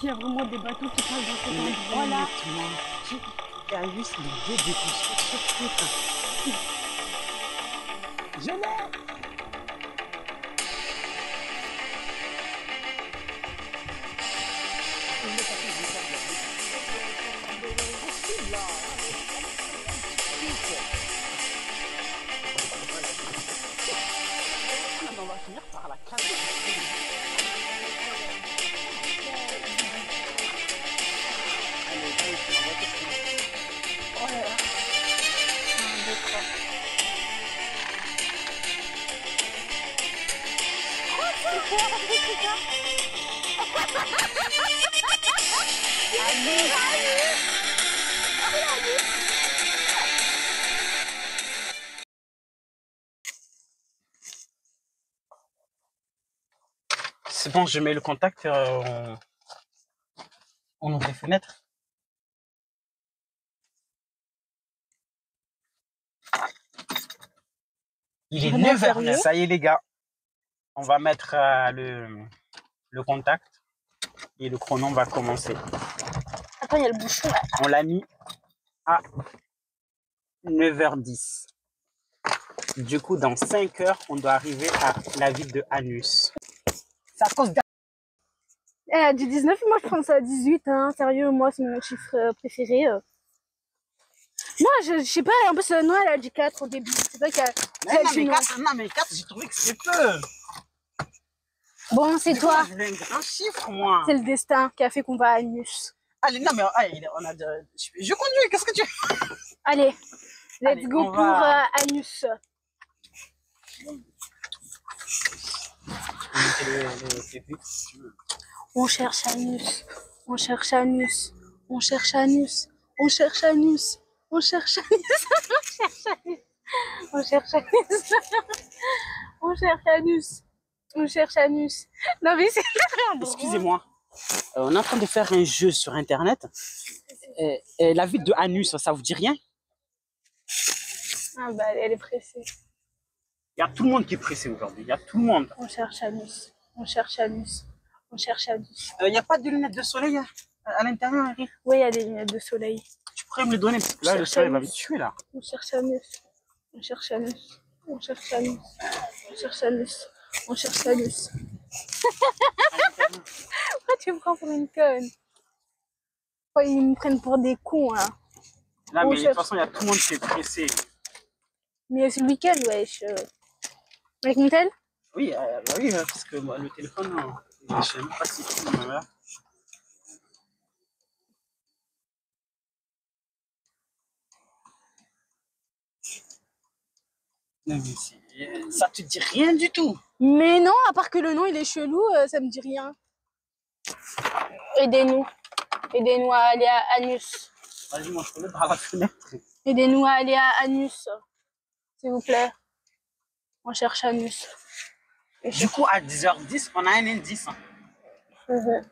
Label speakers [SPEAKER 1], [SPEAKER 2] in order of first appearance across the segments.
[SPEAKER 1] s'il y a vraiment des bateaux qui passent dans cet endroit-là.
[SPEAKER 2] Qui a juste l'idée de construire ce truc. Je l'ai. On va finir par la casser. Oh là là.
[SPEAKER 1] 1, 2, 3.
[SPEAKER 2] C'est bon, je mets le contact, on ouvre les fenêtres. Il est
[SPEAKER 1] Vraiment
[SPEAKER 2] 9h09.
[SPEAKER 1] sérieux?
[SPEAKER 2] Ça y est les gars, on va mettre le contact et le chrono va commencer.
[SPEAKER 1] Attends, il y a le bouchon là.
[SPEAKER 2] On l'a mis à 9h10. Du coup, dans 5 heures, on doit arriver à la ville de Anus. C'est à cause
[SPEAKER 1] Elle a dit 19, moi je prends ça à 18, hein. Sérieux, moi c'est mon chiffre préféré. Moi, je sais pas, en plus, Noël a dit 4 au début. C'est pas qu'elle a dit non.
[SPEAKER 2] Non, mais 4, j'ai trouvé que c'était peu.
[SPEAKER 1] Bon, c'est toi.
[SPEAKER 2] Je voulais un grand chiffre, moi.
[SPEAKER 1] C'est le destin qui a fait qu'on va à Anus.
[SPEAKER 2] Allez, non, mais allez, on a je conduis, qu'est-ce que tu...
[SPEAKER 1] Allez, let's
[SPEAKER 2] Allez,
[SPEAKER 1] go
[SPEAKER 2] on
[SPEAKER 1] pour
[SPEAKER 2] va-
[SPEAKER 1] Anus. On cherche Anus. On cherche Anus. On cherche Anus. On cherche Anus. On cherche Anus. On cherche Anus. On cherche Anus. On cherche Anus. Non mais c'est vraiment drôle.
[SPEAKER 2] Excusez-moi. On est en train de faire un jeu sur Internet. Et la ville de Anus, ça vous dit rien?
[SPEAKER 1] Ah bah elle est pressée.
[SPEAKER 2] Il y a tout le monde qui est pressé aujourd'hui. Il y a tout le monde.
[SPEAKER 1] On cherche Anus. On cherche Anus. On cherche Anus.
[SPEAKER 2] Il n'y a pas de lunettes de soleil à l'intérieur, Harry?
[SPEAKER 1] Oui, il y a des lunettes de soleil.
[SPEAKER 2] Tu pourrais me les donner parce que là, le soleil va me tuer là.
[SPEAKER 1] On cherche Anus. On cherche Anus. On cherche Anus. On cherche Anus. On cherche Anus. Pourquoi tu me prends pour une conne? Pourquoi ils me prennent pour des cons là?
[SPEAKER 2] Là,
[SPEAKER 1] On
[SPEAKER 2] mais de toute
[SPEAKER 1] cherche.
[SPEAKER 2] façon, il y a tout le monde qui est pressé.
[SPEAKER 1] Mais c'est le week-end, wesh. Avec mon tel?
[SPEAKER 2] Oui, bah oui, parce que moi, le téléphone, non, je ne sais même pas si tout le monde est là. Non, mais ça te dit rien du tout.
[SPEAKER 1] Mais non, à part que le nom il est chelou, ça me dit rien. Aidez-nous. Aidez-nous à aller à Anus.
[SPEAKER 2] Vas-y, moi, je peux mettre par la fenêtre.
[SPEAKER 1] Aidez-nous à aller à Anus. S'il vous plaît. On cherche Anus.
[SPEAKER 2] Du coup, à 10h10, on a un indice.
[SPEAKER 1] Ouais.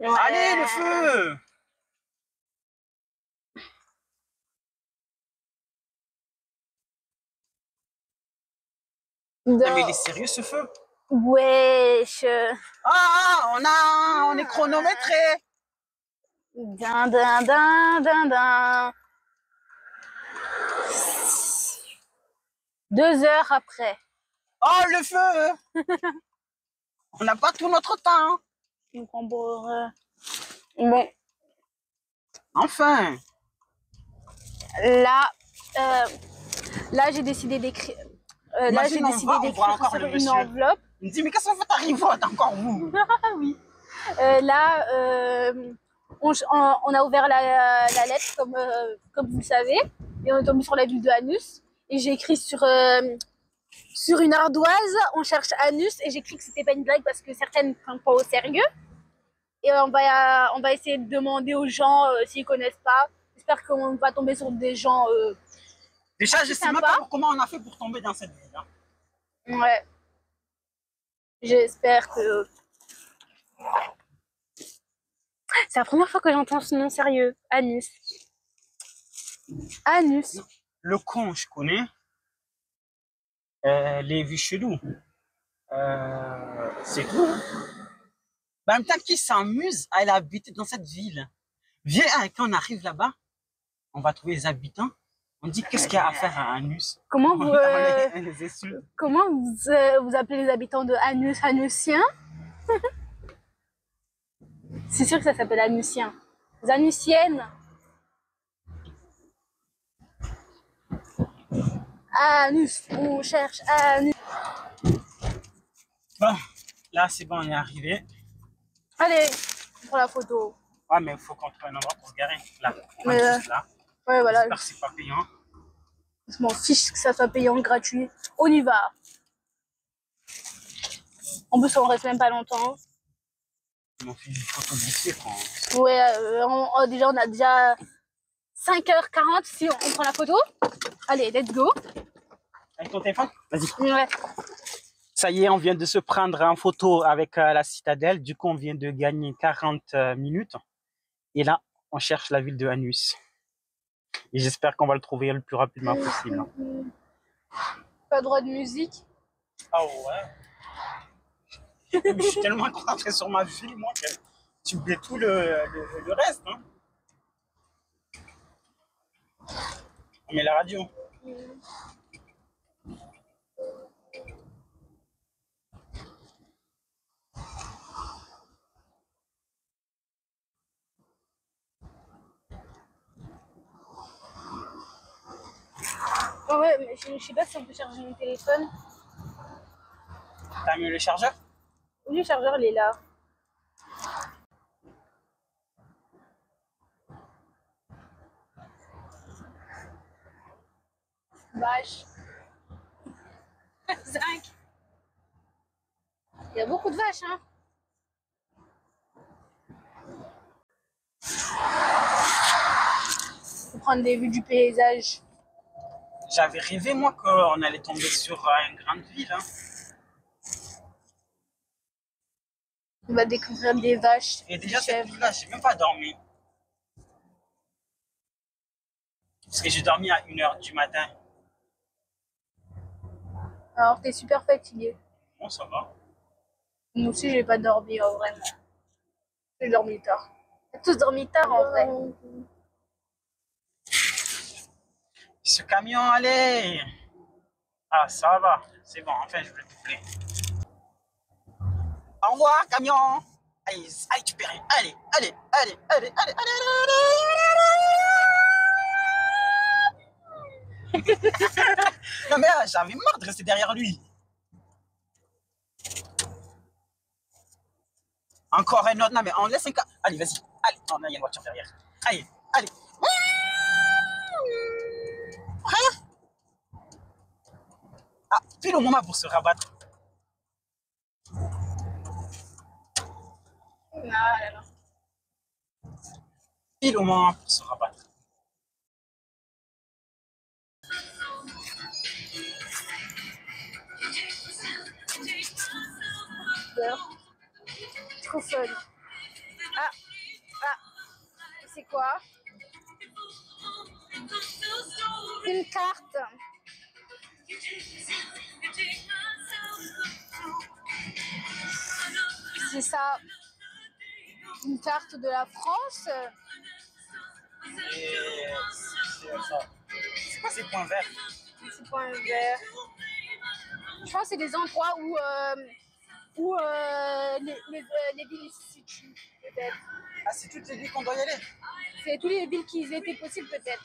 [SPEAKER 2] Allez, le feu! Non, mais il est sérieux ce feu?
[SPEAKER 1] Wesh.
[SPEAKER 2] On est chronométré.
[SPEAKER 1] Din, din, din, din, din. 2 heures après.
[SPEAKER 2] Oh, le feu! On n'a pas tout notre temps.
[SPEAKER 1] Bon,
[SPEAKER 2] Enfin.
[SPEAKER 1] là j'ai décidé d'écrire. Là j'ai
[SPEAKER 2] Imagine,
[SPEAKER 1] décidé
[SPEAKER 2] on voit
[SPEAKER 1] d'écrire
[SPEAKER 2] encore
[SPEAKER 1] sur
[SPEAKER 2] le
[SPEAKER 1] une
[SPEAKER 2] monsieur.
[SPEAKER 1] enveloppe.
[SPEAKER 2] Il me dit, mais qu'est-ce que vous faites arriver encore vous?
[SPEAKER 1] Ah oui. Là, on a ouvert la lettre comme vous le savez et on est tombé sur la ville de Anus et j'ai écrit sur une ardoise on cherche Anus et j'ai écrit que c'était pas une blague parce que certaines ne prennent pas au sérieux et on va essayer de demander aux gens s'ils connaissent pas. J'espère qu'on va tomber sur des gens
[SPEAKER 2] Déjà, je sais même pas comment on a fait pour tomber dans cette ville. Hein.
[SPEAKER 1] Ouais. J'espère que... C'est la première fois que j'entends ce nom sérieux. Anus. Anus.
[SPEAKER 2] Le con, je connais. Les vues chelous. C'est tout. Hein. Bah, en même temps, qui s'amuse à aller habiter dans cette ville? Viens, quand on arrive là-bas, on va trouver les habitants. On dit qu'est-ce qu'il y a à faire à Anus.
[SPEAKER 1] Comment vous,
[SPEAKER 2] On les insulte.
[SPEAKER 1] comment vous appelez les habitants de Anus, Anusiens? C'est sûr que ça s'appelle Anusiens. Les Anusiennes. Anus, on cherche Anus.
[SPEAKER 2] Bon, là c'est bon, on est arrivé.
[SPEAKER 1] Allez, pour la photo.
[SPEAKER 2] Ouais, mais il faut qu'on trouve un endroit pour se garer. Là, on
[SPEAKER 1] Mais,
[SPEAKER 2] va juste là.
[SPEAKER 1] Ouais, voilà.
[SPEAKER 2] J'espère que c'est pas payant.
[SPEAKER 1] Je m'en fiche que ça soit payant, gratuit. On y va. En plus, on reste même pas longtemps.
[SPEAKER 2] Je m'en fiche du photo quand...
[SPEAKER 1] Ouais, déjà, on a déjà 5h40 si on prend la photo. Allez, let's go.
[SPEAKER 2] Avec ton téléphone? Vas-y.
[SPEAKER 1] Ouais.
[SPEAKER 2] Ça y est, on vient de se prendre en photo avec la citadelle. Du coup, on vient de gagner 40 minutes. Et là, on cherche la ville de Anus. Et j'espère qu'on va le trouver le plus rapidement possible.
[SPEAKER 1] Pas droit de musique.
[SPEAKER 2] Ah ouais. Je suis tellement concentré sur ma ville, moi, que tu oublies tout le reste. Hein. On met la radio.
[SPEAKER 1] Oh ouais, mais je sais pas si on peut charger mon téléphone.
[SPEAKER 2] T'as mis le chargeur?
[SPEAKER 1] Oui, le chargeur, il est là. Vache. 5. Il y a beaucoup de vaches, hein. Faut prendre des vues du paysage.
[SPEAKER 2] J'avais rêvé, moi, qu'on allait tomber sur une grande ville. Hein.
[SPEAKER 1] On va découvrir des vaches.
[SPEAKER 2] Et déjà,
[SPEAKER 1] des
[SPEAKER 2] cette
[SPEAKER 1] chèvres.
[SPEAKER 2] nuit-là, j'ai même pas dormi. Parce que j'ai dormi à 1h du matin.
[SPEAKER 1] Alors, t'es super fatigué.
[SPEAKER 2] Bon, ça va.
[SPEAKER 1] Moi aussi, j'ai pas dormi, vraiment. J'ai dormi tard. On a tous dormi tard, en vrai.
[SPEAKER 2] Ce camion, allez! Ah, ça va. C'est bon, enfin, je vais le doubler. Au revoir, camion! Allez, allez, tu peux rien. Allez, allez, allez, allez, allez, allez, allez. Non, mais j'avais marre de rester derrière lui. Encore un autre. Non, mais on laisse un cas. Allez, vas-y. Allez, oh, non, il y a une voiture derrière. Allez, allez. Ah, pile au moment pour se rabattre.
[SPEAKER 1] Ah,
[SPEAKER 2] Pile au moment pour se rabattre.
[SPEAKER 1] trop fun. Ah, c'est quoi? Une carte. C'est ça. Une carte de la France.
[SPEAKER 2] Et c'est ça. C'est quoi ces points verts?
[SPEAKER 1] Ces points verts. Je pense que c'est des endroits où les villes se situent, peut-être.
[SPEAKER 2] Ah, c'est toutes les villes qu'on doit y aller?
[SPEAKER 1] C'est toutes les villes qui étaient possibles, peut-être.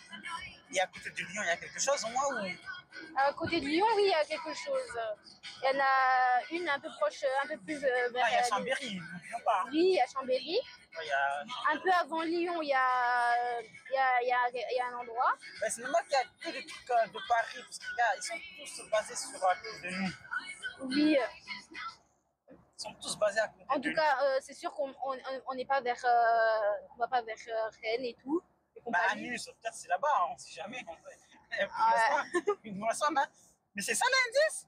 [SPEAKER 2] Et à côté de Lyon, il y a quelque chose au moins ou...
[SPEAKER 1] À côté de Lyon, oui, il y a quelque chose. Il y en a une un peu proche, un peu plus vers...
[SPEAKER 2] Ah, il y a Chambéry, n'oublions pas.
[SPEAKER 1] Oui, il y a Chambéry.
[SPEAKER 2] Ouais, il y a...
[SPEAKER 1] Un peu avant Lyon, il y a un endroit.
[SPEAKER 2] Ben, c'est normal qu'il y a que des trucs de Paris, parce qu'ils ils sont tous basés sur à côté de nous.
[SPEAKER 1] Oui.
[SPEAKER 2] Ils sont tous basés à côté
[SPEAKER 1] En
[SPEAKER 2] de
[SPEAKER 1] tout
[SPEAKER 2] nous.
[SPEAKER 1] cas, c'est sûr qu'on n'est pas vers... on va pas vers Rennes et tout.
[SPEAKER 2] Bah, Anus, peut-être c'est là-bas, on sait jamais. En fait.
[SPEAKER 1] Ouais.
[SPEAKER 2] Hein. Mais c'est ça l'indice?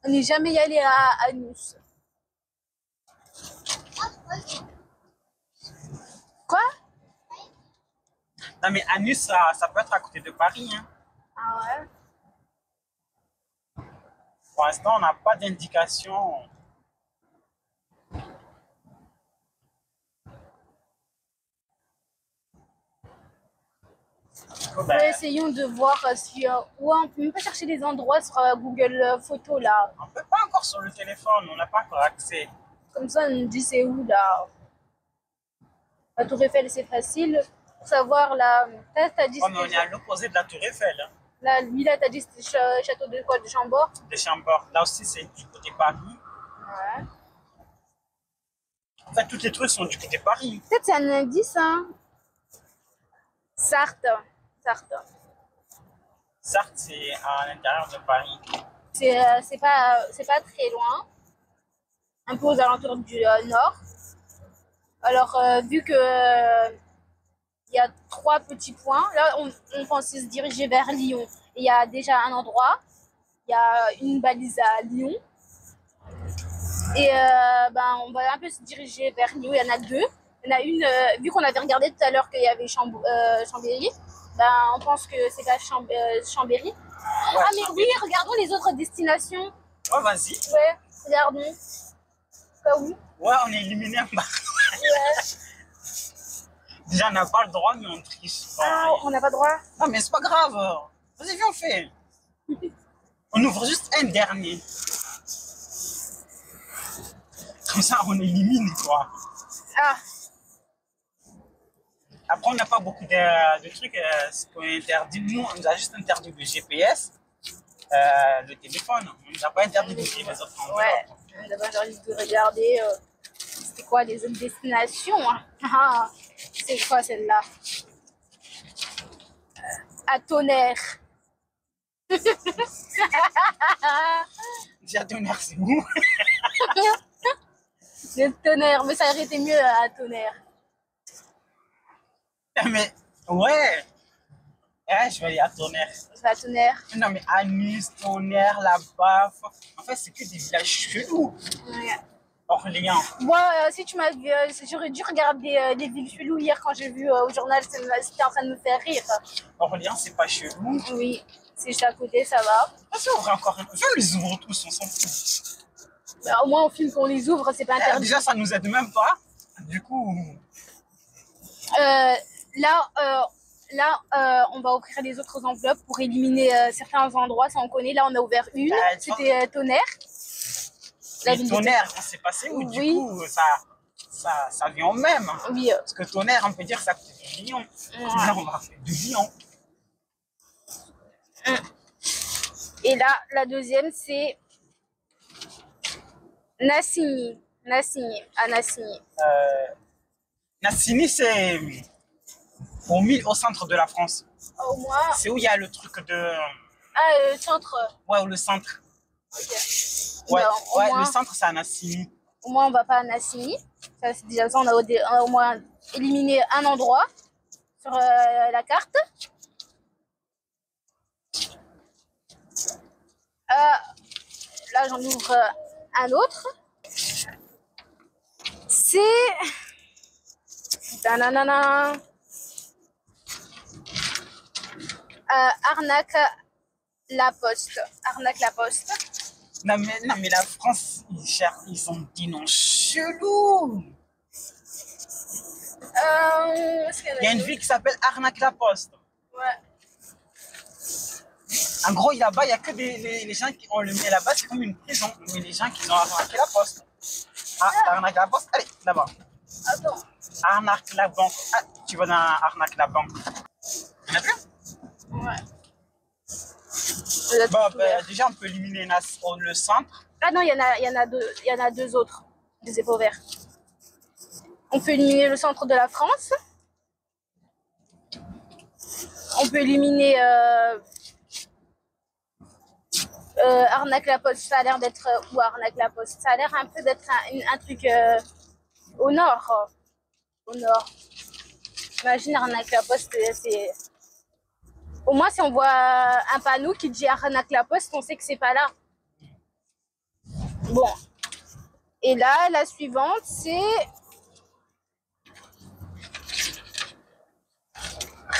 [SPEAKER 1] On n'est jamais allé à Anus. Quoi?
[SPEAKER 2] Non, mais Anus, ça peut être à côté de Paris. Hein.
[SPEAKER 1] Ah ouais?
[SPEAKER 2] Pour l'instant, on n'a pas d'indication. Ben,
[SPEAKER 1] Essayons de voir si... ouais, on peut même pas chercher des endroits sur Google Photos, là.
[SPEAKER 2] on ne peut pas encore sur le téléphone, on n'a pas encore accès.
[SPEAKER 1] Comme ça, on nous dit c'est où, là. La Tour Eiffel, c'est facile. Pour savoir, là... T'as dit...
[SPEAKER 2] Oh, mais on est à l'opposé de la Tour Eiffel. Hein.
[SPEAKER 1] Là, lui, là, t'as dit c'était château de quoi? De Chambord?
[SPEAKER 2] De Chambord. Là aussi, c'est du côté Paris.
[SPEAKER 1] Ouais.
[SPEAKER 2] En fait, tous les trucs sont du côté Paris.
[SPEAKER 1] Peut-être c'est un indice, hein. Sarthe. Sarthe.
[SPEAKER 2] Sarthe, c'est à l'intérieur de Paris.
[SPEAKER 1] C'est pas très loin. Un peu aux alentours du nord. Alors, vu que il y a 3 petits points, là, on pensait se diriger vers Lyon. Il y a déjà un endroit. Il y a une balise à Lyon. Et ben, on va un peu se diriger vers Lyon. Il y en a 2. Il y en a une, vu qu'on avait regardé tout à l'heure qu'il y avait Chambéry, ben, on pense que c'est pas Chambéry.
[SPEAKER 2] Ouais,
[SPEAKER 1] ah, mais oui, regardons les autres destinations.
[SPEAKER 2] Oh, vas-y.
[SPEAKER 1] Ouais, regardons. Pas où?
[SPEAKER 2] Ouais, on est éliminé en bas.
[SPEAKER 1] Ouais.
[SPEAKER 2] Déjà, on n'a pas le droit, mais on triche.
[SPEAKER 1] Ah, on n'a pas droit.
[SPEAKER 2] Non, mais c'est pas grave. Vas-y, viens, on fait. On ouvre juste un dernier. Comme ça, on élimine, quoi.
[SPEAKER 1] Ah,
[SPEAKER 2] Après, on n'a pas beaucoup de trucs. Ce qu'on est interdit, nous, on nous a juste interdit le GPS, le téléphone. On nous a pas interdit d'ouvrir les autres endroits.
[SPEAKER 1] ouais. D'abord, j'ai envie de regarder. C'était quoi les autres destinations, hein. Ah, c'est quoi celle-là? À Tonnerre.
[SPEAKER 2] Déjà, Tonnerre, c'est où?
[SPEAKER 1] Le Tonnerre, mais ça aurait été mieux à Tonnerre.
[SPEAKER 2] Mais, ouais. Je vais aller à Tonnerre.
[SPEAKER 1] Je vais à Tonnerre.
[SPEAKER 2] Non, mais Anus, Tonnerre, la Baffe. En fait, c'est que des villages chelous.
[SPEAKER 1] Ouais.
[SPEAKER 2] Orléans.
[SPEAKER 1] Moi, si tu m'as vu, j'aurais dû regarder des villes chelous hier quand j'ai vu au journal, c'était en train de me faire rire.
[SPEAKER 2] Orléans, c'est pas chelou.
[SPEAKER 1] Oui, c'est juste à côté, ça va.
[SPEAKER 2] Vas-y, ouvre encore un. Viens, on les ouvre tous, on s'en fout.
[SPEAKER 1] Bah, au moins, on filme qu'on les ouvre, c'est pas interdit.
[SPEAKER 2] Déjà, ça nous aide même pas. Du coup.
[SPEAKER 1] Là, on va ouvrir les autres enveloppes pour éliminer certains endroits, ça on connaît. Là, on a ouvert une, c'était Tonnerre.
[SPEAKER 2] La Tonnerre, on s'est passé où? Du coup, ça vient au même.
[SPEAKER 1] Oui.
[SPEAKER 2] Parce que Tonnerre, on peut dire que ça coûte de Lyon. Là, on va faire de Lyon.
[SPEAKER 1] Et là, la deuxième, c'est Nassigny. Nassigny, à Nassigny.
[SPEAKER 2] Nassigny, c'est au centre de la France.
[SPEAKER 1] Au moins.
[SPEAKER 2] C'est où il y a le truc de.
[SPEAKER 1] Ah, le centre.
[SPEAKER 2] Ouais, ou le centre.
[SPEAKER 1] Ok.
[SPEAKER 2] Ouais,
[SPEAKER 1] Ben,
[SPEAKER 2] ouais
[SPEAKER 1] moins,
[SPEAKER 2] le centre, c'est à Nassigny.
[SPEAKER 1] Au moins, on va pas à Nassigny. Ça, c'est déjà ça, on a au moins éliminé un endroit sur la carte. Là, j'en ouvre un autre. C'est... Tananana. Arnaque la Poste. Arnaque la Poste.
[SPEAKER 2] Non, mais la France, ils ont des noms chelous. Il y a une ville qui s'appelle Arnaque la Poste.
[SPEAKER 1] Ouais.
[SPEAKER 2] En gros, là-bas, il n'y a que les gens qui ont le mis là-bas, c'est comme une prison. Mais les gens qui ont arnaqué la poste. Ah, arnaque la poste, allez, là-bas.
[SPEAKER 1] Attends.
[SPEAKER 2] Arnaque la banque. Ah, tu vas dans Arnaque la banque. Il y en a plus?
[SPEAKER 1] Ouais.
[SPEAKER 2] Bon, ben, déjà, on peut éliminer le centre.
[SPEAKER 1] Ah non, il y en a deux autres, des épaules verts. On peut éliminer le centre de la France. On peut éliminer Arnaque la Poste. Ça a l'air d'être où Arnaque la Poste? Ça a l'air un peu d'être un truc au nord. Au nord. Imagine Arnaque la Poste, c'est... Au moins, si on voit un panneau qui dit Arnaque la Poste, on sait que c'est pas là. Bon. Et là, la suivante, c'est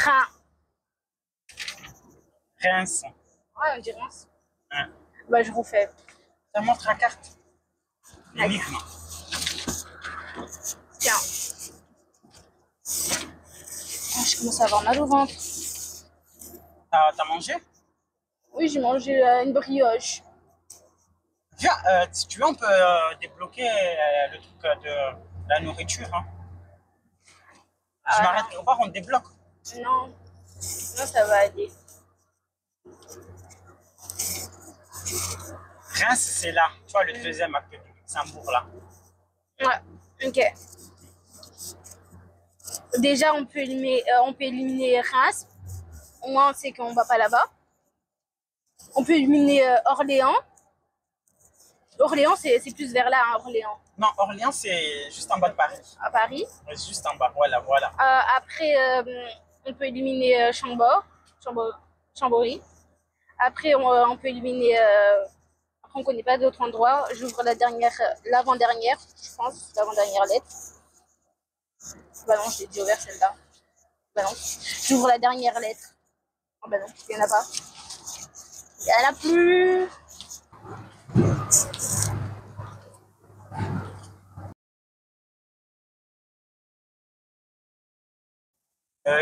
[SPEAKER 1] Reims.
[SPEAKER 2] Reims.
[SPEAKER 1] Ouais, on dit Reims.
[SPEAKER 2] Hein.
[SPEAKER 1] Bah, je refais.
[SPEAKER 2] Ça montre la carte.
[SPEAKER 1] Allez.
[SPEAKER 2] L'énigme.
[SPEAKER 1] Tiens. Ah, je commence à avoir mal au ventre.
[SPEAKER 2] T'as mangé?
[SPEAKER 1] Oui, j'ai mangé une brioche.
[SPEAKER 2] Viens, si tu veux, on peut débloquer le truc de la nourriture. Hein. Je m'arrête quelque part, on débloque.
[SPEAKER 1] Non, non, ça va aller.
[SPEAKER 2] Reims, c'est là. Tu vois, le deuxième acte du Luxembourg, là.
[SPEAKER 1] Ouais, ok. Déjà, on peut éliminer Reims. Au moins, on sait qu'on va pas là-bas. On peut éliminer Orléans. Orléans, c'est plus vers là, hein, Orléans.
[SPEAKER 2] Non, Orléans, c'est juste en bas de Paris.
[SPEAKER 1] À Paris.
[SPEAKER 2] Ouais, c'est juste en bas, voilà, voilà.
[SPEAKER 1] Après, on peut éliminer Chambord. Après, on peut éliminer. Après, on connaît pas d'autres endroits. J'ouvre l'avant-dernière, je pense, l'avant-dernière lettre. Bah non, je l'ai déjà ouvert celle-là. Bah non. J'ouvre la dernière lettre. Oh bah non, il n'y en a pas. Il n'y en a plus.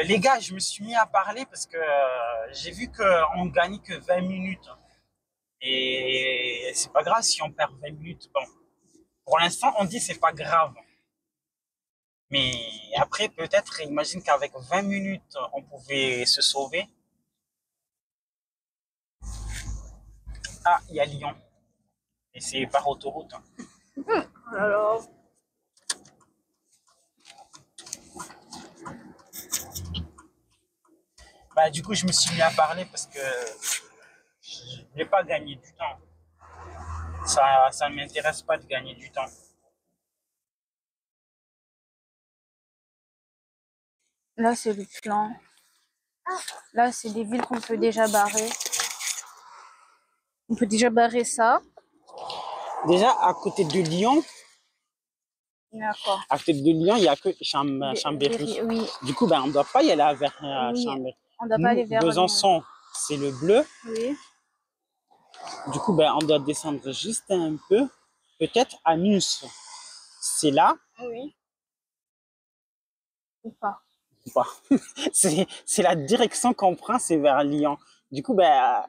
[SPEAKER 2] Les gars, je me suis mis à parler parce que j'ai vu qu'on gagne que 20 minutes. Et c'est pas grave si on perd 20 minutes. Bon, pour l'instant, on dit c'est pas grave. Mais après, peut-être, imagine qu'avec 20 minutes, on pouvait se sauver. Ah, il y a Lyon. Et c'est par autoroute.
[SPEAKER 1] Alors.
[SPEAKER 2] Bah, du coup, je me suis mis à parler parce que je n'ai pas gagné du temps. Ça ne m'intéresse pas de gagner du temps.
[SPEAKER 1] Là, c'est le plan. Là, c'est des villes qu'on peut déjà barrer. On peut déjà barrer ça.
[SPEAKER 2] Déjà, à côté de Lyon,
[SPEAKER 1] D'accord.
[SPEAKER 2] à côté de Lyon, il n'y a que Chambéry.
[SPEAKER 1] Oui.
[SPEAKER 2] Du coup, ben, on ne doit pas y aller vers
[SPEAKER 1] Oui.
[SPEAKER 2] Chambéry.
[SPEAKER 1] On doit pas aller vers
[SPEAKER 2] Besançon, c'est le bleu.
[SPEAKER 1] Oui.
[SPEAKER 2] Du coup, ben, on doit descendre juste un peu. Peut-être à Nice. C'est là.
[SPEAKER 1] Oui. Ou pas.
[SPEAKER 2] Ou pas. C'est la direction qu'on prend, c'est vers Lyon. Du coup, ben,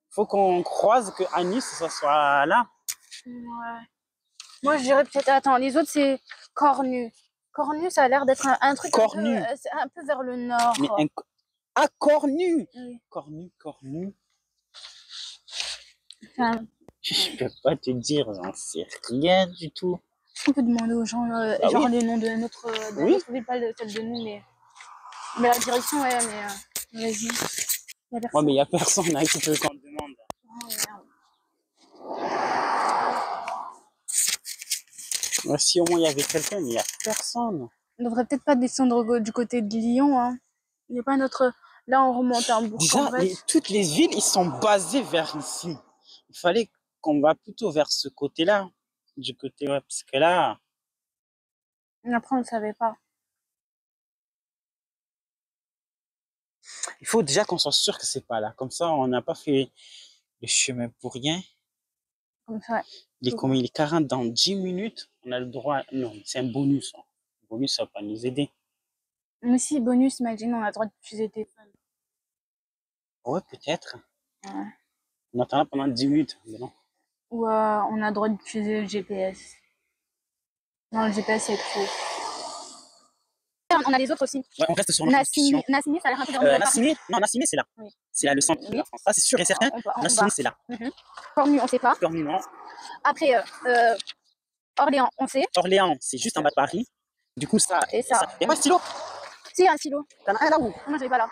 [SPEAKER 2] faut qu'on croise qu'à Nice, ça soit là.
[SPEAKER 1] Ouais. Moi, je dirais peut-être. Attends, les autres, c'est Cornu. Cornu, ça a l'air d'être un truc
[SPEAKER 2] Cornu.
[SPEAKER 1] c'est un peu vers le nord.
[SPEAKER 2] Mais ah, Cornu.
[SPEAKER 1] Oui.
[SPEAKER 2] Cornu.
[SPEAKER 1] Enfin,
[SPEAKER 2] Je peux pas te dire, j'en sais rien du tout.
[SPEAKER 1] est-ce qu'on peut demander aux gens,
[SPEAKER 2] Bah
[SPEAKER 1] genre
[SPEAKER 2] oui.
[SPEAKER 1] les noms de notre ville, pas celle de nous, mais la direction, ouais, mais vas-y. Il y a
[SPEAKER 2] Ouais,
[SPEAKER 1] personne.
[SPEAKER 2] mais il n'y a personne à qui tu veux qu'on demande.
[SPEAKER 1] Oh, merde.
[SPEAKER 2] Ouais, si au moins il y avait quelqu'un, mais il n'y a personne.
[SPEAKER 1] On devrait peut-être pas descendre du côté de Lyon, hein. Il n'y a pas notre. Là, on remonte à Bourg.
[SPEAKER 2] Déjà, toutes les villes, ils sont basés vers ici. Il fallait qu'on va plutôt vers ce côté-là. Du côté, ouais, parce que là,
[SPEAKER 1] Après, on ne savait pas.
[SPEAKER 2] il faut déjà qu'on soit sûr que c'est pas là. Comme ça, on n'a pas fait le chemin pour rien.
[SPEAKER 1] Comme ça,
[SPEAKER 2] Comme il est 40 dans 10 minutes, on a le droit. Non, c'est un bonus. Hein. Le bonus, ça va pas nous aider.
[SPEAKER 1] mais si, bonus, imagine, on a le droit d'utiliser le téléphone.
[SPEAKER 2] Ouais, peut-être.
[SPEAKER 1] Ouais.
[SPEAKER 2] On attendra pendant 10 minutes. Mais non.
[SPEAKER 1] Ou on a le droit d'utiliser le GPS. Non, le GPS, c'est trop. On a les autres aussi.
[SPEAKER 2] Ouais, on reste sur notre discussion.
[SPEAKER 1] Nassini, ça a l'air un peu vers
[SPEAKER 2] Nassini, non, Nassini, c'est là.
[SPEAKER 1] Oui.
[SPEAKER 2] C'est là le centre de la France. Ça, c'est sûr et certain. Nassini, c'est là.
[SPEAKER 1] Cornu, on sait pas.
[SPEAKER 2] Cornu, non.
[SPEAKER 1] Après, Orléans, on sait.
[SPEAKER 2] Orléans, c'est juste en bas de Paris. Du coup, ça.
[SPEAKER 1] Et ça.
[SPEAKER 2] Il n'y a pas de stylo?
[SPEAKER 1] Si, il y a un stylo.
[SPEAKER 2] T'en as un là où?
[SPEAKER 1] Non, je l'ai pas là.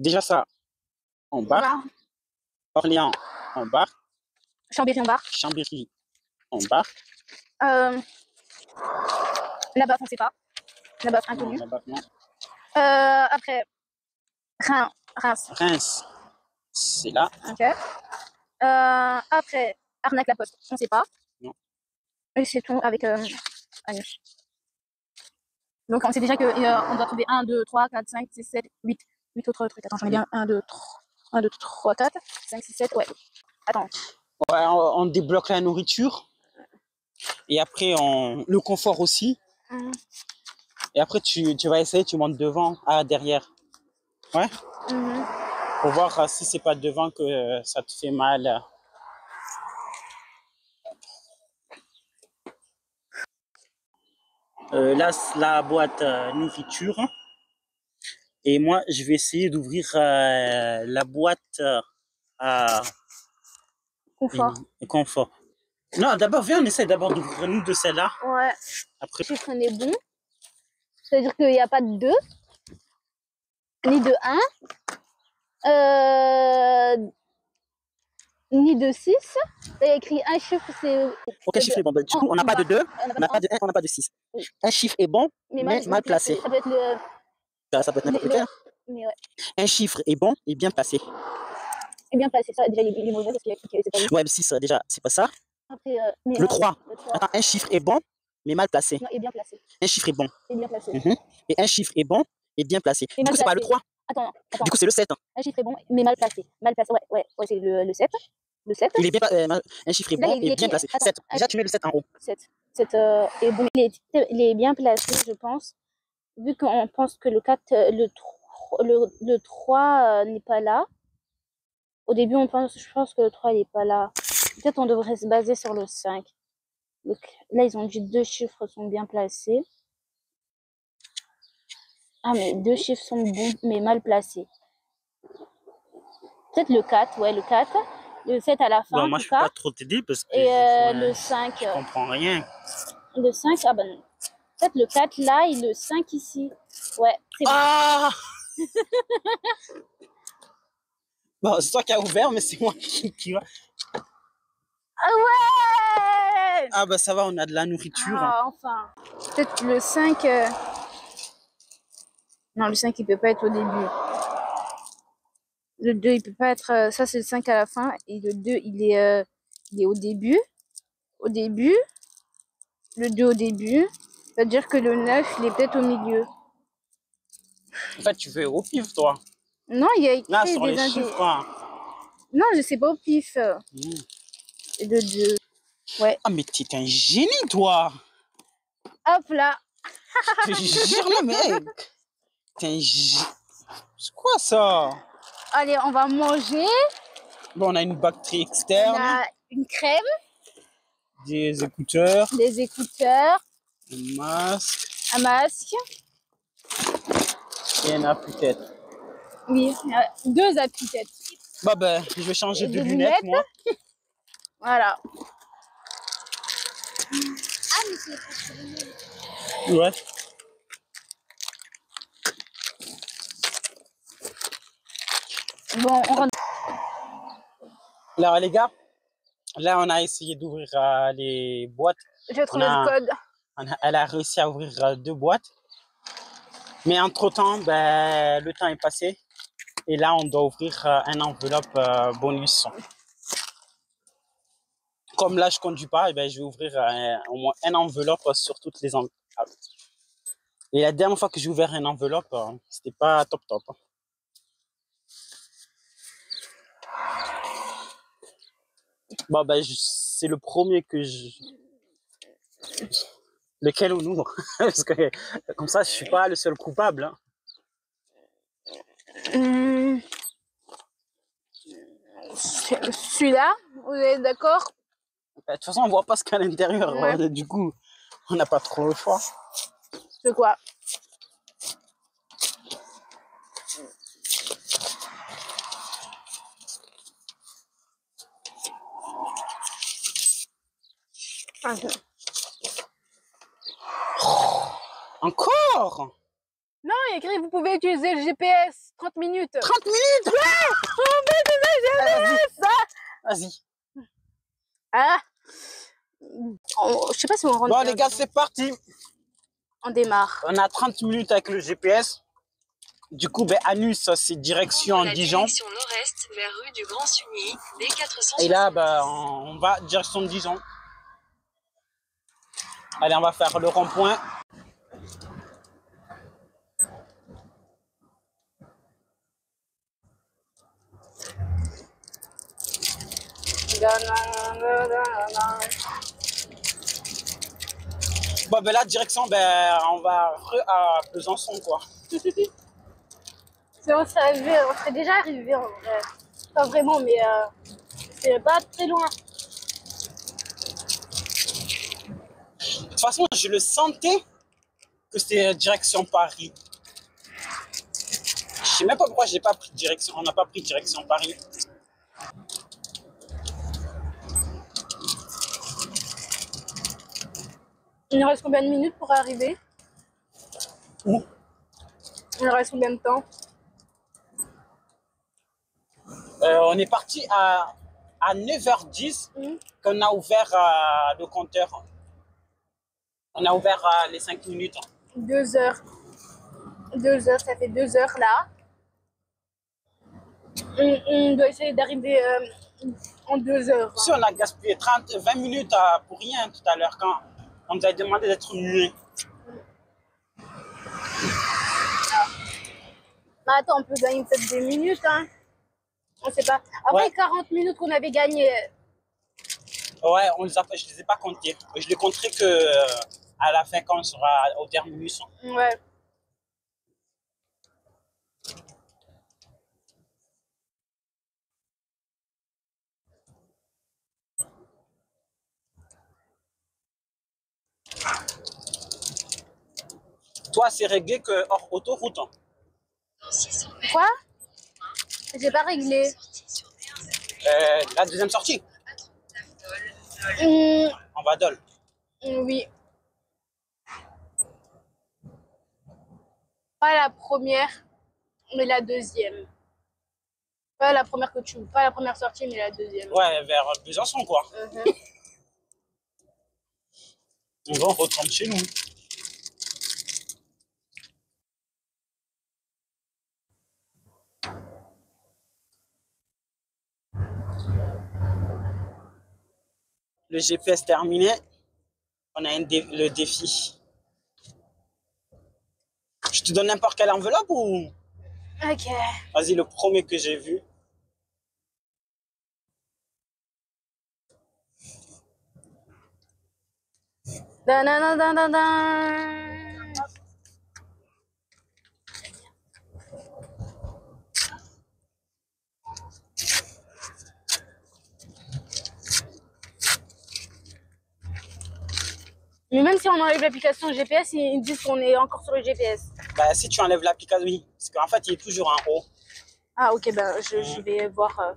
[SPEAKER 2] Déjà, ça, on barre. Orléans, on barre.
[SPEAKER 1] Chambéry, on barre.
[SPEAKER 2] Chambéry, on barre.
[SPEAKER 1] Là-bas, on sait pas. Là-bas, inconnu.
[SPEAKER 2] Là-bas, non.
[SPEAKER 1] Après, Reims.
[SPEAKER 2] Reims, c'est là.
[SPEAKER 1] Ok. Après, Arnaque la Poste, on sait pas.
[SPEAKER 2] Non.
[SPEAKER 1] Et c'est tout avec Anus. Donc on sait déjà qu'on doit trouver 1, 2, 3, 4, 5, 6, 7, 8. 8 autres trucs. Attends, j'en ai bien 1, 2, 3, 1, 2, 3, 4, 5, 6, 7, ouais. Attends.
[SPEAKER 2] Ouais, on débloque la nourriture. Et après, le confort aussi. Et après, tu vas essayer, tu montes devant, derrière. Ouais. Pour voir si c'est pas devant que ça te fait mal. Là, c'est la boîte nourriture. Et moi, je vais essayer d'ouvrir la boîte à confort. Non, d'abord, viens, on essaie d'abord d'ouvrir nous de celle-là.
[SPEAKER 1] Ouais.
[SPEAKER 2] Après.
[SPEAKER 1] Le chiffre est bon. C'est-à-dire qu'il n'y a pas de 2, ni de 1, ni de 6. Il y a écrit un chiffre, c'est...
[SPEAKER 2] Ok, chiffre est bon. Du coup, on n'a pas de 2, on n'a pas de 1, on n'a pas de 6. Oui. Un chiffre est bon, mais mal placé.
[SPEAKER 1] Ça peut être le...
[SPEAKER 2] Ça peut être n'importe lequel.
[SPEAKER 1] Mais ouais.
[SPEAKER 2] Un chiffre est bon et bien placé.
[SPEAKER 1] Et bien placé, ça, déjà, il est mauvais parce qu'il c'est pas lui.
[SPEAKER 2] Ouais, le 6, déjà, c'est pas ça. Après, le 3. Attends, un chiffre est bon, mais mal placé.
[SPEAKER 1] Non, et bien placé.
[SPEAKER 2] Un chiffre est bon.
[SPEAKER 1] Et bien placé.
[SPEAKER 2] Et un chiffre est bon et bien placé. Du coup, c'est pas le 3.
[SPEAKER 1] Attends.
[SPEAKER 2] Du coup, c'est le 7.
[SPEAKER 1] Un chiffre est bon, mais mal placé. Mal placé, ouais, c'est le 7. Le 7.
[SPEAKER 2] Il est bien, un chiffre est bon et bien placé. Attends, 7. Déjà, tu mets le 7 en haut.
[SPEAKER 1] 7 est bon. Il est bien placé, je pense. Vu qu'on pense que le 4, le 3 n'est pas là. Au début, je pense que le 3 n'est pas là. Peut-être on devrait se baser sur le 5. Donc, là, ils ont dit 2 chiffres sont bien placés. Ah, mais 2 chiffres sont bons, mais mal placés. Peut-être le 4, ouais, le 4. Le 7 à la fin.
[SPEAKER 2] Bon, moi, je ne peux pas trop t'aider parce que
[SPEAKER 1] le 5.
[SPEAKER 2] Je comprends rien.
[SPEAKER 1] Le 5, ah ben non. Peut-être le 4 là et le 5 ici. Ouais, c'est
[SPEAKER 2] bon. Bon, c'est toi qui as ouvert, mais c'est moi qui va.
[SPEAKER 1] Ah ouais!
[SPEAKER 2] Ah bah ça va, on a de la nourriture.
[SPEAKER 1] Ah, enfin. Peut-être le 5... Non, le 5, il peut pas être au début. Le 2, il peut pas être... Ça, c'est le 5 à la fin. Et le 2, il est au début. Au début. Le 2 au début. Ça veut dire que le 9, il est peut-être au milieu.
[SPEAKER 2] En fait, tu fais au pif, toi.
[SPEAKER 1] Non, il y a écrit
[SPEAKER 2] là, sur les chiffres.
[SPEAKER 1] Non, je sais pas au pif. Le 2. Ouais.
[SPEAKER 2] Ah, mais t'es un génie, toi.
[SPEAKER 1] Hop là.
[SPEAKER 2] Je te jure, le mec. T'es un génie. C'est quoi ça?
[SPEAKER 1] Allez, on va manger.
[SPEAKER 2] Bon, on a une batterie externe.
[SPEAKER 1] On a une crème.
[SPEAKER 2] Des écouteurs.
[SPEAKER 1] Des écouteurs.
[SPEAKER 2] Un masque.
[SPEAKER 1] Un masque.
[SPEAKER 2] Et un appui-tête.
[SPEAKER 1] Oui, 2 appui-têtes.
[SPEAKER 2] Bah ben, je vais changer de lunettes, moi.
[SPEAKER 1] Voilà.
[SPEAKER 2] Ouais.
[SPEAKER 1] Bon, on rentre.
[SPEAKER 2] Alors, les gars, là, on a essayé d'ouvrir les boîtes.
[SPEAKER 1] Je vais trouver le code.
[SPEAKER 2] Elle a réussi à ouvrir 2 boîtes. Mais entre-temps, ben, le temps est passé. Et là, on doit ouvrir un enveloppe bonus. Comme là, je ne conduis pas, et ben, je vais ouvrir au moins une enveloppe sur toutes les enveloppes. Et la dernière fois que j'ai ouvert une enveloppe, c'était pas top. Bon, ben, c'est le premier que je... Lequel on ouvre. Parce que comme ça, je suis pas le seul coupable. Hein.
[SPEAKER 1] Celui-là, vous êtes d'accord?
[SPEAKER 2] De toute façon, on voit pas ce qu'il y a à l'intérieur. Ouais. Du coup, on n'a pas trop le choix.
[SPEAKER 1] C'est quoi?
[SPEAKER 2] Encore?
[SPEAKER 1] Non, il y a écrit, vous pouvez utiliser le GPS 30 minutes.
[SPEAKER 2] 30 minutes?
[SPEAKER 1] Ouais! On peut utiliser le GPS!
[SPEAKER 2] Vas-y.
[SPEAKER 1] Ah! Je sais pas si on rentre.
[SPEAKER 2] Bon, les gars, c'est parti.
[SPEAKER 1] On démarre.
[SPEAKER 2] On a 30 minutes avec le GPS. Du coup, ben, Anus, c'est direction Dijon.
[SPEAKER 3] Direction nord-est vers rue du Grand Sugny, D470.
[SPEAKER 2] Et là, ben, on va direction Dijon. Allez, on va faire le rond-point. Bon, ben là, direction, ben, on va à Besançon, quoi.
[SPEAKER 1] Si on serait déjà arrivé en vrai. Pas vraiment, mais c'est pas très loin.
[SPEAKER 2] De toute façon, je le sentais que c'était direction Paris. Je sais même pas pourquoi j'ai pas pris direction. On n'a pas pris direction Paris.
[SPEAKER 1] Il nous reste combien de minutes pour arriver?
[SPEAKER 2] Où?
[SPEAKER 1] Il nous reste combien de temps?
[SPEAKER 2] On est parti à 9h10 qu'on a ouvert le compteur. On a ouvert les 5 minutes.
[SPEAKER 1] 2 heures. 2 heures, ça fait 2 heures là. On doit essayer d'arriver en 2 heures.
[SPEAKER 2] Si on a gaspillé 20 minutes pour rien tout à l'heure quand on nous a demandé d'être muets.
[SPEAKER 1] Mais attends, on peut gagner peut-être des minutes, hein. On sait pas. Après
[SPEAKER 2] Ouais.
[SPEAKER 1] 40 minutes qu'on avait gagné.
[SPEAKER 2] Ouais, je les ai pas comptés. Je les compterai que à la fin quand on sera au terminus.
[SPEAKER 1] Ouais.
[SPEAKER 2] Toi, c'est réglé que hors autoroute.
[SPEAKER 1] Quoi? J'ai pas réglé.
[SPEAKER 2] La deuxième sortie,
[SPEAKER 1] Hum,
[SPEAKER 2] on va Dole.
[SPEAKER 1] oui. Pas la première, mais la deuxième. Pas la première pas la première sortie, mais la deuxième.
[SPEAKER 2] Ouais, vers Besançon, quoi. On retourne chez nous. Le GPS terminé, on a le défi. Je te donne n'importe quelle enveloppe ou...
[SPEAKER 1] Ok.
[SPEAKER 2] Vas-y, le premier que j'ai vu.
[SPEAKER 1] Dan, dan, dan, dan, dan, dan. Mais même si on enlève l'application GPS, ils disent qu'on est encore sur le GPS.
[SPEAKER 2] Bah, si tu enlèves l'application, oui. Parce qu'en fait, il est toujours en haut.
[SPEAKER 1] Ah ok, ben je vais voir.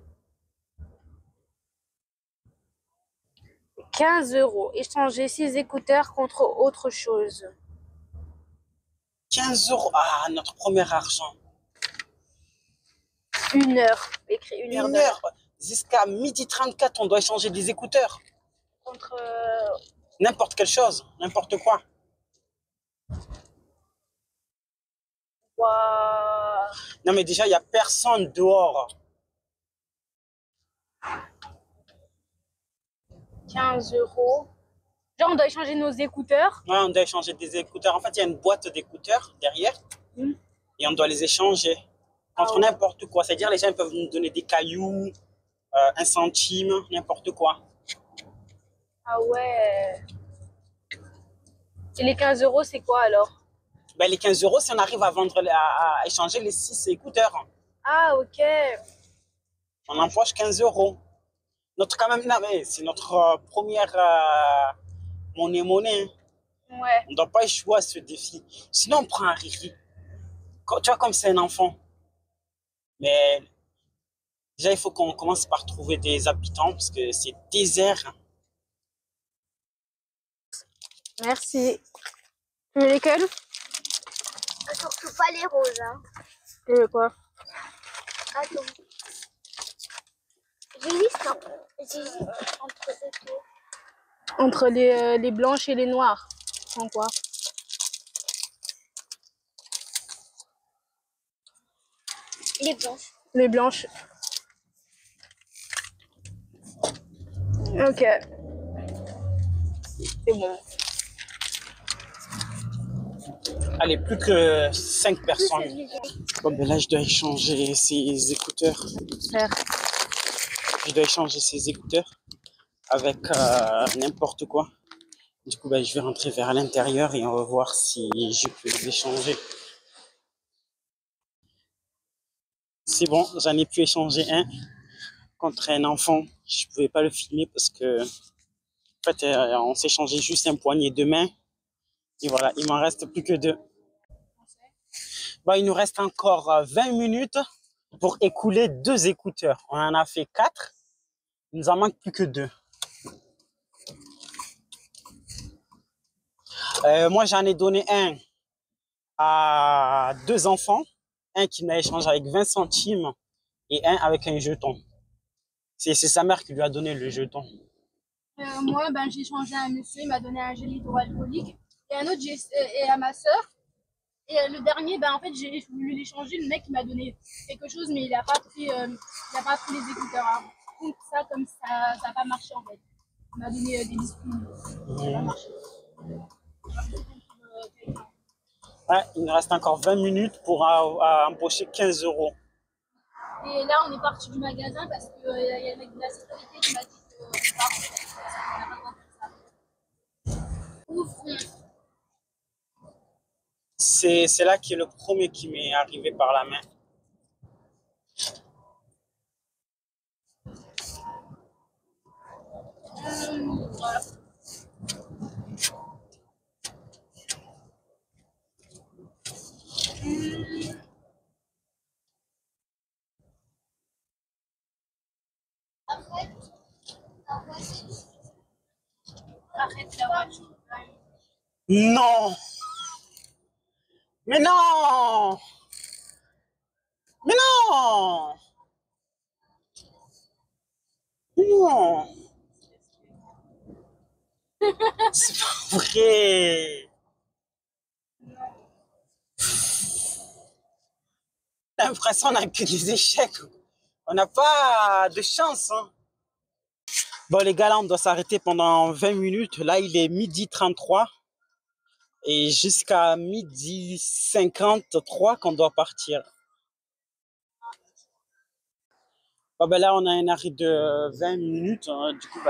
[SPEAKER 1] 15 €. Échanger 6 écouteurs contre autre chose.
[SPEAKER 2] 15 €. Ah, notre premier argent.
[SPEAKER 1] 1 heure. Écrit 1 heure.
[SPEAKER 2] 1 heure. Jusqu'à 12h34, on doit échanger des écouteurs.
[SPEAKER 1] Contre.
[SPEAKER 2] N'importe quelle chose, n'importe quoi. Non, mais déjà, il n'y a personne dehors.
[SPEAKER 1] 15 €. Genre, on doit échanger nos écouteurs.
[SPEAKER 2] Ouais, on doit échanger des écouteurs. En fait, il y a une boîte d'écouteurs derrière. Et on doit les échanger contre n'importe quoi. C'est-à-dire, les gens peuvent nous donner des cailloux, 1 centime, n'importe quoi.
[SPEAKER 1] Ah ouais. Et les 15 €, c'est quoi alors?
[SPEAKER 2] Ben, les 15 €, si on arrive à vendre, à échanger les 6 écouteurs.
[SPEAKER 1] Ah ok.
[SPEAKER 2] On empoche 15 €. Notre, quand même, c'est notre première monnaie.
[SPEAKER 1] Ouais.
[SPEAKER 2] On ne doit pas échouer à ce défi. Sinon, on prend un Riri. Tu vois, comme c'est un enfant. Mais déjà, il faut qu'on commence par trouver des habitants parce que c'est désert.
[SPEAKER 1] Merci. Tu veux lesquels?
[SPEAKER 4] Surtout pas les roses, hein.
[SPEAKER 1] Tu veux quoi?
[SPEAKER 4] Attends. J'hésite entre ces deux.
[SPEAKER 1] Entre les blanches et les noires. Sans quoi?
[SPEAKER 4] Les blanches.
[SPEAKER 1] Les blanches. Ok. C'est bon.
[SPEAKER 2] Allez, plus que 5 personnes. Bon, ben là, je dois échanger ces écouteurs. Je dois échanger ces écouteurs avec n'importe quoi. Du coup, ben, je vais rentrer vers l'intérieur et on va voir si je peux les échanger. C'est bon, j'en ai pu échanger un contre un enfant. Je pouvais pas le filmer parce que, en fait, on s'échangeait juste un poignet de main. Et voilà, il m'en reste plus que 2. Bon, il nous reste encore 20 minutes pour écouler 2 écouteurs. On en a fait 4. Il nous en manque plus que 2. Moi, j'en ai donné un à 2 enfants. Un qui m'a échangé avec 20 centimes et un avec un jeton. C'est sa mère qui lui a donné le jeton.
[SPEAKER 1] Moi, ben, j'ai changé à un monsieur, il m'a donné un gel hydroalcoolique. Et un autre, et à ma soeur. Et le dernier, ben, en fait, j'ai voulu l'échanger. Le mec, il m'a donné quelque chose, mais il n'a pas pris les écouteurs. Hein. Donc, ça, comme ça n'a pas marché, en fait. Il m'a donné des biscuits. Ça n'a pas marché.
[SPEAKER 2] Ouais, il nous reste encore 20 minutes pour empocher 15 €.
[SPEAKER 1] Et là, on est parti du magasin parce qu'il y a le mec de la sécurité qui m'a dit que on n'a pas le droit de faire ça. Ouf.
[SPEAKER 2] C'est là qui est le premier qui m'est arrivé par la main.
[SPEAKER 1] Voilà. Arrête la voiture.
[SPEAKER 2] Non! Mais non! Mais non! Mais non! C'est pas vrai! J'ai l'impression qu'on n'a que des échecs. On n'a pas de chance. Hein. Bon, les gars, là, on doit s'arrêter pendant 20 minutes. Là, il est 12h33. Et jusqu'à 12h53 qu'on doit partir. Bon, ben là, on a un arrêt de 20 minutes. Hein. Du coup,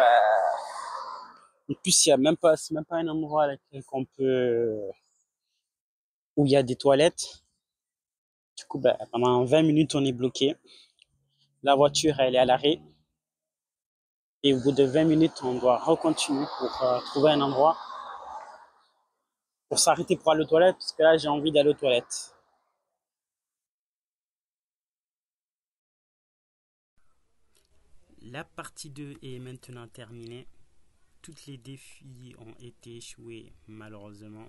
[SPEAKER 2] en plus, il y a c'est même pas un endroit là, qu'on peut, où il y a des toilettes. Du coup, pendant 20 minutes, on est bloqué. La voiture, elle est à l'arrêt. Et au bout de 20 minutes, on doit recontinuer pour trouver un endroit pour s'arrêter pour aller aux toilettes, parce que là, j'ai envie d'aller aux toilettes. La partie 2 est maintenant terminée. Tous les défis ont été échoués, malheureusement.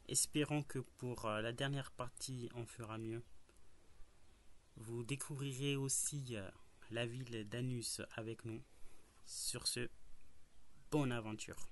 [SPEAKER 2] Espérons que pour la dernière partie, on fera mieux. Vous découvrirez aussi la ville d'Anus avec nous. Sur ce, bonne aventure.